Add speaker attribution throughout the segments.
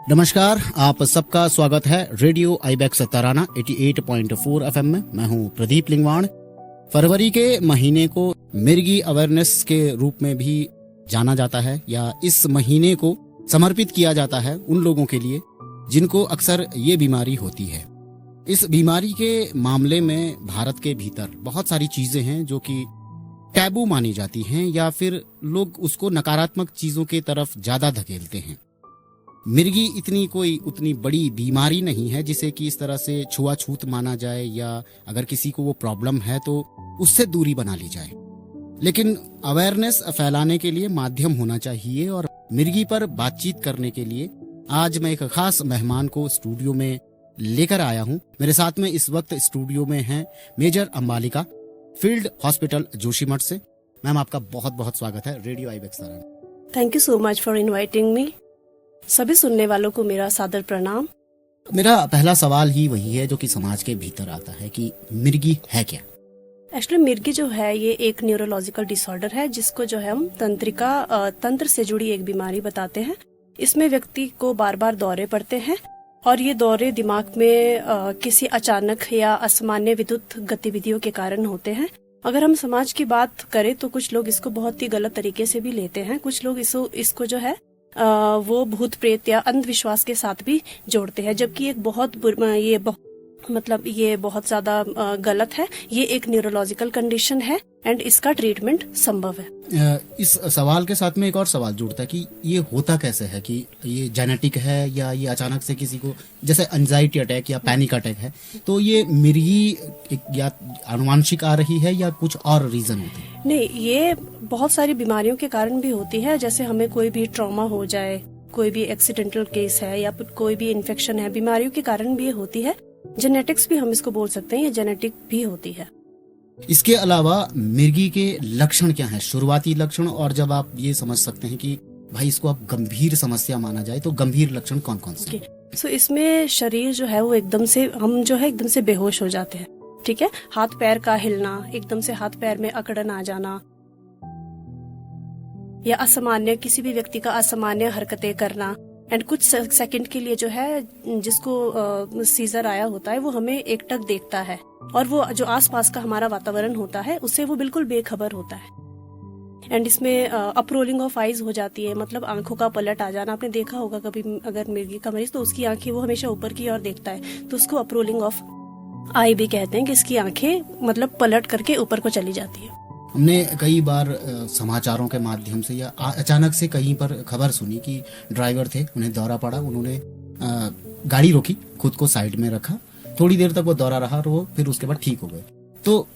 Speaker 1: नमस्कार, आप सबका स्वागत है रेडियो आईबेक्स तराना 88.4 एफएम में। मैं हूं प्रदीप लिंगवाण। फरवरी के महीने को मिर्गी अवेयरनेस के रूप में भी जाना जाता है या इस महीने को समर्पित किया जाता है उन लोगों के लिए जिनको अक्सर ये बीमारी होती है। इस बीमारी के मामले में भारत के भीतर बहुत सारी चीजें हैं जो कि टैबू मानी जाती हैं या फिर लोग उसको नकारात्मक चीजों के तरफ ज्यादा धकेलते हैं। मिर्गी इतनी कोई उतनी बड़ी बीमारी नहीं है जिसे कि इस तरह से छुआछूत माना जाए या अगर किसी को वो प्रॉब्लम है तो उससे दूरी बना ली जाए। लेकिन अवेयरनेस फैलाने के लिए माध्यम होना चाहिए और मिर्गी पर बातचीत करने के लिए आज मैं एक खास मेहमान को स्टूडियो में लेकर आया हूं। मेरे साथ में इस वक्त स्टूडियो में हैं major Ambalika, field hospital Joshimath से। मैम, आपका बहुत बहुत स्वागत है radio Ibex Tarana.
Speaker 2: Thank you so much for inviting me. सभी सुनने वालों को मेरा सादर प्रणाम।
Speaker 1: मेरा पहला सवाल ही वही है जो कि समाज के भीतर आता है कि मिर्गी है क्या?
Speaker 2: एक्चुअली मिर्गी जो है ये एक न्यूरोलॉजिकल डिसऑर्डर है जिसको जो है हम तंत्र से जुड़ी एक बीमारी बताते हैं। इसमें व्यक्ति को बार बार दौरे पड़ते हैं और ये दौरे दिमाग में किसी अचानक या असामान्य विद्युत गतिविधियों के कारण होते हैं। अगर हम समाज की बात करें तो कुछ लोग इसको बहुत ही गलत तरीके से भी लेते हैं। कुछ लोग इसको जो है वो भूत प्रेत या अंधविश्वास के साथ भी जोड़ते हैं, जबकि एक ये बहुत ज्यादा गलत है। ये एक न्यूरोलॉजिकल कंडीशन है एंड इसका ट्रीटमेंट संभव है।
Speaker 1: इस सवाल के साथ में एक और सवाल जुड़ता है कि ये होता कैसे है, कि ये जेनेटिक है या ये अचानक से किसी को जैसे एंजाइटी अटैक या पैनिक अटैक है, तो ये मिर्गी या आनुवांशिक आ रही है या कुछ और रीजन होते हैं?
Speaker 2: नहीं, ये बहुत सारी बीमारियों के कारण भी होती है। जैसे हमें कोई भी ट्रॉमा हो जाए, कोई भी एक्सीडेंटल केस है या फिर कोई भी इन्फेक्शन है, बीमारियों के कारण भी होती है। जेनेटिक्स भी हम इसको बोल सकते हैं, ये जेनेटिक भी होती है।
Speaker 1: इसके अलावा मिर्गी के लक्षण क्या हैं, शुरुआती लक्षण, और जब आप ये समझ सकते हैं कि भाई इसको आप गंभीर समस्या माना जाए तो गंभीर लक्षण कौन कौन से?
Speaker 2: सो इसमें शरीर जो है वो एकदम से बेहोश हो जाते हैं। ठीक है, हाथ पैर का हिलना, एकदम से हाथ पैर में अकड़न आ जाना या असामान्य किसी भी व्यक्ति का असामान्य हरकतें करना एंड कुछ सेकंड के लिए जो है जिसको सीजर आया होता है वो हमें एकटक देखता है और वो जो आसपास का हमारा वातावरण होता है उससे वो बिल्कुल बेखबर होता है। एंड इसमें अपरोलिंग ऑफ आईज हो जाती है, मतलब आंखों का पलट आ जाना। आपने देखा होगा कभी अगर मिर्गी का मरीज तो उसकी आंखें वो हमेशा ऊपर की ओर देखता है, तो उसको अपरोलिंग ऑफ आई भी कहते हैं कि इसकी आंखें मतलब पलट करके ऊपर को चली जाती है।
Speaker 1: हमने कई बार समाचारों के माध्यम से या अचानक से कहीं पर खबर सुनी कि ड्राइवर थे, उन्हें दौरा पड़ा, उन्होंने गाड़ी रोकी, खुद को साइड में रखा, थोड़ी देर तक वो दौरा रहा और वो फिर उसके बाद ठीक हो गए। तो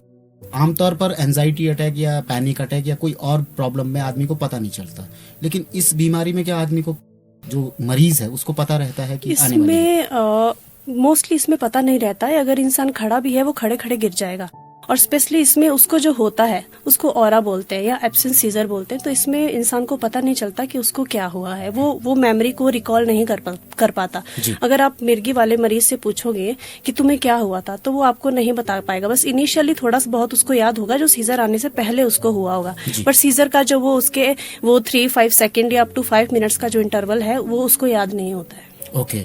Speaker 1: आमतौर पर एंजाइटी अटैक या पैनिक अटैक या कोई और प्रॉब्लम में आदमी को पता नहीं चलता, लेकिन इस बीमारी में क्या आदमी को, जो मरीज है, उसको पता रहता है कि आने वाली है?
Speaker 2: मोस्टली इसमें पता नहीं रहता है। अगर इंसान खड़ा भी है वो खड़े खड़े गिर जाएगा। और स्पेशली इसमें उसको जो होता है उसको ऑरा बोलते हैं या एब्सेंट सीजर बोलते हैं। तो इसमें इंसान को पता नहीं चलता कि उसको क्या हुआ है, वो मेमोरी को रिकॉल नहीं कर पाता। अगर आप मिर्गी वाले मरीज से पूछोगे कि तुम्हें क्या हुआ था तो वो आपको नहीं बता पाएगा। बस इनिशियली थोड़ा सा बहुत उसको याद होगा जो सीजर आने से पहले उसको हुआ होगा, पर सीजर का जो वो 3-5 सेकेंड या अप टू 5 मिनट्स का जो इंटरवल है वो उसको याद नहीं होता है।
Speaker 1: ओके।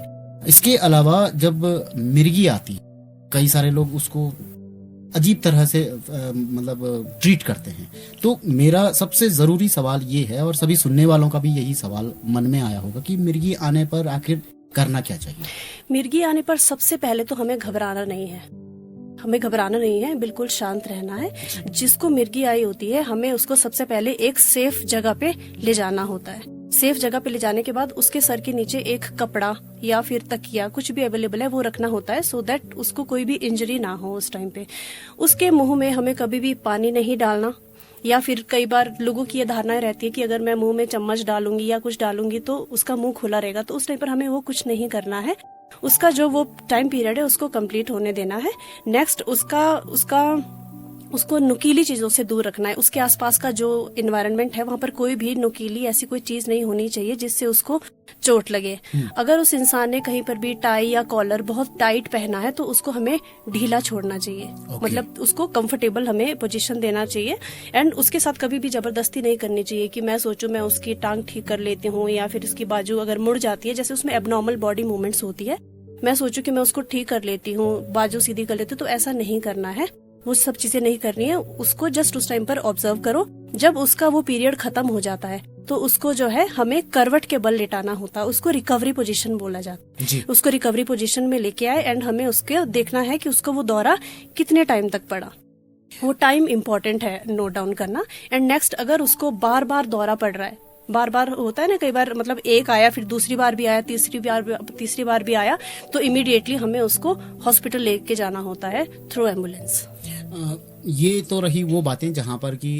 Speaker 1: इसके अलावा जब मिर्गी आती, कई सारे लोग उसको अजीब तरह से मतलब ट्रीट करते हैं। तो मेरा सबसे जरूरी सवाल ये है, और सभी सुनने वालों का भी यही सवाल मन में आया होगा, कि मिर्गी आने पर आखिर करना क्या चाहिए?
Speaker 2: मिर्गी आने पर सबसे पहले तो हमें घबराना नहीं है, बिल्कुल शांत रहना है। जिसको मिर्गी आई होती है हमें उसको सबसे पहले एक सेफ जगह पे ले जाना होता है। सेफ जगह पे ले जाने के बाद उसके सर के नीचे एक कपड़ा या फिर तकिया, कुछ भी अवेलेबल है, वो रखना होता है, सो दैट उसको कोई भी इंजरी ना हो उस टाइम पे। उसके मुंह में हमें कभी भी पानी नहीं डालना, या फिर कई बार लोगों की ये धारणा रहती है कि अगर मैं मुंह में चम्मच डालूंगी या कुछ डालूंगी तो उसका मुंह खुला रहेगा, तो उस टाइम पर हमें वो कुछ नहीं करना है। उसका जो वो टाइम पीरियड है उसको कंप्लीट होने देना है। नेक्स्ट उसका उसको नुकीली चीजों से दूर रखना है। उसके आसपास का जो एनवायरनमेंट है वहां पर कोई भी नुकीली ऐसी कोई चीज नहीं होनी चाहिए जिससे उसको चोट लगे। अगर उस इंसान ने कहीं पर भी टाई या कॉलर बहुत टाइट पहना है तो उसको हमें ढीला छोड़ना चाहिए। मतलब उसको कंफर्टेबल हमें पोजीशन देना चाहिए एंड उसके साथ कभी भी जबरदस्ती नहीं करनी चाहिए कि मैं सोचूं मैं उसकी टांग ठीक कर लेती हूँ या फिर उसकी बाजू अगर मुड़ जाती है, जैसे उसमें एबनॉर्मल बॉडी मूवमेंट्स होती है, मैं सोचूं कि मैं उसको ठीक कर लेती हूँ, बाजू सीधी कर लेती हूँ, तो ऐसा नहीं करना है। वो सब चीजें नहीं करनी है। उसको जस्ट उस टाइम पर ऑब्जर्व करो। जब उसका वो पीरियड खत्म हो जाता है तो उसको जो है हमें करवट के बल लेटाना होता है। उसको रिकवरी पोजीशन बोला जाता है। उसको रिकवरी पोजीशन में लेके आए एंड हमें उसके देखना है कि उसको वो दौरा कितने टाइम तक पड़ा। वो टाइम इम्पोर्टेंट है नोट डाउन करना। एंड नेक्स्ट, अगर उसको बार बार दौरा पड़ रहा है, बार बार होता है ना, कई बार मतलब एक आया फिर दूसरी बार भी आया, तीसरी बार भी आया, तो इमीडिएटली हमें उसको हॉस्पिटल लेके जाना होता है थ्रू एम्बुलेंस।
Speaker 1: ये तो रही वो बातें जहाँ पर कि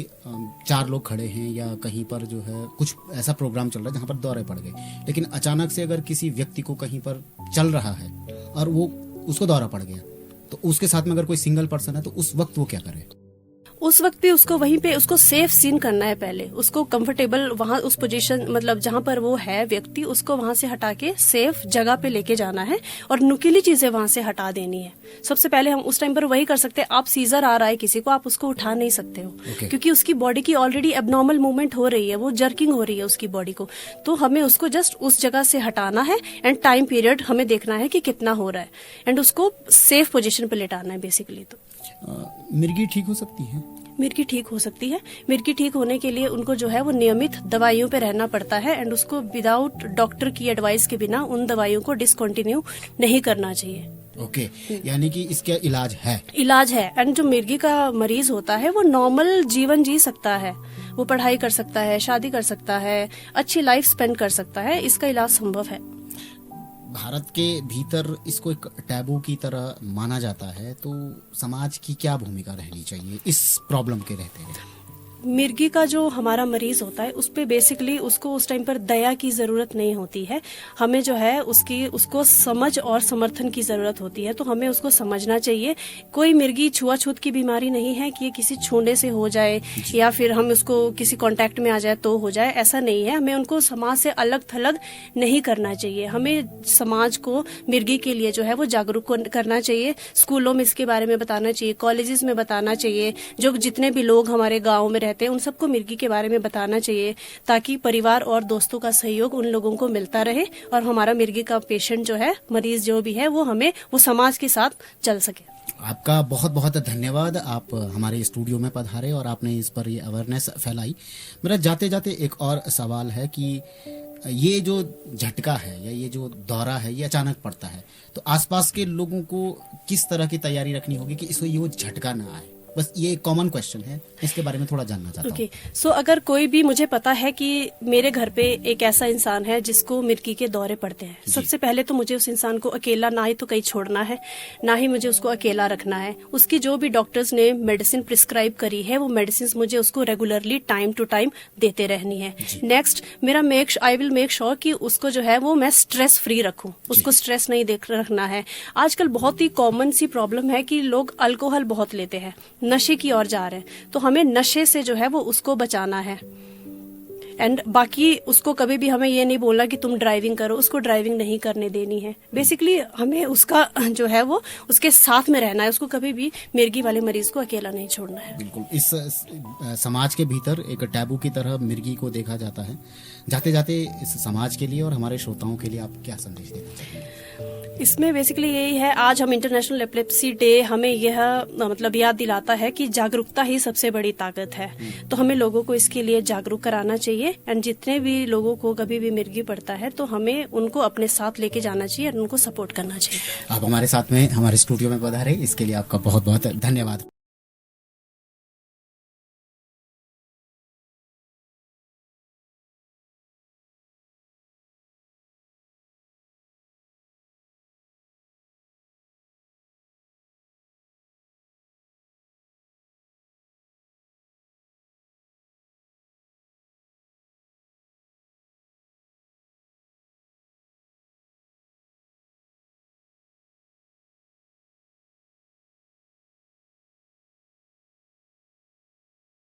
Speaker 1: 4 लोग खड़े हैं या कहीं पर जो है कुछ ऐसा प्रोग्राम चल रहा है जहाँ पर दौरे पड़ गए, लेकिन अचानक से अगर किसी व्यक्ति को कहीं पर चल रहा है और वो उसको दौरा पड़ गया, तो उसके साथ में अगर कोई सिंगल पर्सन है तो उस वक्त वो क्या करे?
Speaker 2: उस वक्त भी उसको वहीं पे उसको सेफ सीन करना है। पहले उसको कंफर्टेबल वहां उस पोजीशन मतलब जहां पर वो है व्यक्ति, उसको वहां से हटा के सेफ जगह पे लेके जाना है और नुकीली चीजें वहां से हटा देनी है। सबसे पहले हम उस टाइम पर वही कर सकते हैं। आप सीजर आ रहा है किसी को, आप उसको उठा नहीं सकते हो क्योंकि उसकी बॉडी की ऑलरेडी एबनॉर्मल मूवमेंट हो रही है, वो जर्किंग हो रही है उसकी बॉडी को। तो हमें उसको जस्ट उस जगह से हटाना है एंड टाइम पीरियड हमें देखना है कि कितना हो रहा है एंड उसको सेफ पोजीशन पे लेटाना है बेसिकली। तो
Speaker 1: मिर्गी ठीक हो सकती है?
Speaker 2: मिर्गी ठीक हो सकती है। मिर्गी ठीक होने के लिए उनको जो है वो नियमित दवाइयों पे रहना पड़ता है एंड उसको विदाउट डॉक्टर की एडवाइस के बिना उन दवाइयों को डिसकंटिन्यू नहीं करना चाहिए।
Speaker 1: ओके, यानी कि इसका इलाज है?
Speaker 2: इलाज है। एंड जो मिर्गी का मरीज होता है वो नॉर्मल जीवन जी सकता है, वो पढ़ाई कर सकता है, शादी कर सकता है, अच्छी लाइफ स्पेंड कर सकता है। इसका इलाज संभव है।
Speaker 1: भारत के भीतर इसको एक टैबू की तरह माना जाता है, तो समाज की क्या भूमिका रहनी चाहिए इस प्रॉब्लम के रहते हुए?
Speaker 2: मिर्गी का जो हमारा मरीज होता है उस पे बेसिकली उसको उस टाइम पर दया की जरूरत नहीं होती है। हमें जो है उसको समझ और समर्थन की जरूरत होती है। तो हमें उसको समझना चाहिए। कोई मिर्गी छुआछूत की बीमारी नहीं है कि ये किसी छूने से हो जाए या फिर हम उसको किसी कांटेक्ट में आ जाए तो हो जाए, ऐसा नहीं है। हमें उनको समाज से अलग थलग नहीं करना चाहिए। हमें समाज को मिर्गी के लिए जो है वो जागरूक करना चाहिए। स्कूलों में इसके बारे में बताना चाहिए, कॉलेजेस में बताना चाहिए। जो जितने भी लोग हमारे गाँव में रहते हैं उन सबको मिर्गी के बारे में बताना चाहिए ताकि परिवार और दोस्तों का सहयोग उन लोगों को मिलता रहे और हमारा मिर्गी का पेशेंट जो है, मरीज जो भी है, वो समाज के साथ चल सके।
Speaker 1: आपका बहुत बहुत धन्यवाद। आप हमारे स्टूडियो में पधारे और आपने इस पर ये अवेयरनेस फैलाई। मेरा जाते जाते एक और सवाल है कि ये जो झटका है या ये जो दौरा है ये अचानक पड़ता है, तो आसपास के लोगों को किस तरह की तैयारी रखनी होगी कि इसको ये झटका ना आए? बस ये कॉमन क्वेश्चन है, इसके बारे में थोड़ा जानना चाहता हूँ।
Speaker 2: सो अगर कोई भी, मुझे पता है कि मेरे घर पे एक ऐसा इंसान है जिसको मिर्गी के दौरे पड़ते हैं, सबसे पहले तो मुझे उस इंसान को अकेला ना ही तो कहीं छोड़ना है, ना ही मुझे उसको अकेला रखना है। उसकी जो भी डॉक्टर्स ने मेडिसिन प्रिस्क्राइब करी है वो मेडिसिन मुझे उसको रेगुलरली टाइम टू टाइम देते रहनी है। Next, I will make sure कि उसको जो है वो मैं स्ट्रेस फ्री रखूं, उसको स्ट्रेस नहीं रखना है। आजकल बहुत ही कॉमन सी प्रॉब्लम है कि लोग अल्कोहल बहुत लेते हैं, नशे की ओर जा रहे हैं, तो हमें नशे से जो है वो उसको बचाना है। एंड बाकी उसको कभी भी हमें ये नहीं बोलना कि तुम ड्राइविंग करो, उसको ड्राइविंग नहीं करने देनी है। बेसिकली हमें उसका जो है वो उसके साथ में रहना है, उसको कभी भी मिर्गी वाले मरीज को अकेला नहीं छोड़ना है।
Speaker 1: बिल्कुल, इस समाज के भीतर एक टैबू की तरह मिर्गी को देखा जाता है। जाते जाते इस समाज के लिए और हमारे श्रोताओं के लिए आप क्या संदेश देना चाहिए?
Speaker 2: इसमें बेसिकली यही है, आज हम इंटरनेशनल एपिलेप्सी डे हमें यह मतलब याद दिलाता है कि जागरूकता ही सबसे बड़ी ताकत है। तो हमें लोगों को इसके लिए जागरूक कराना चाहिए एंड जितने भी लोगों को कभी भी मिर्गी पड़ता है तो हमें उनको अपने साथ लेके जाना चाहिए और उनको सपोर्ट करना चाहिए।
Speaker 1: आप हमारे साथ में हमारे स्टूडियो में पधारे, इसके लिए आपका बहुत बहुत धन्यवाद।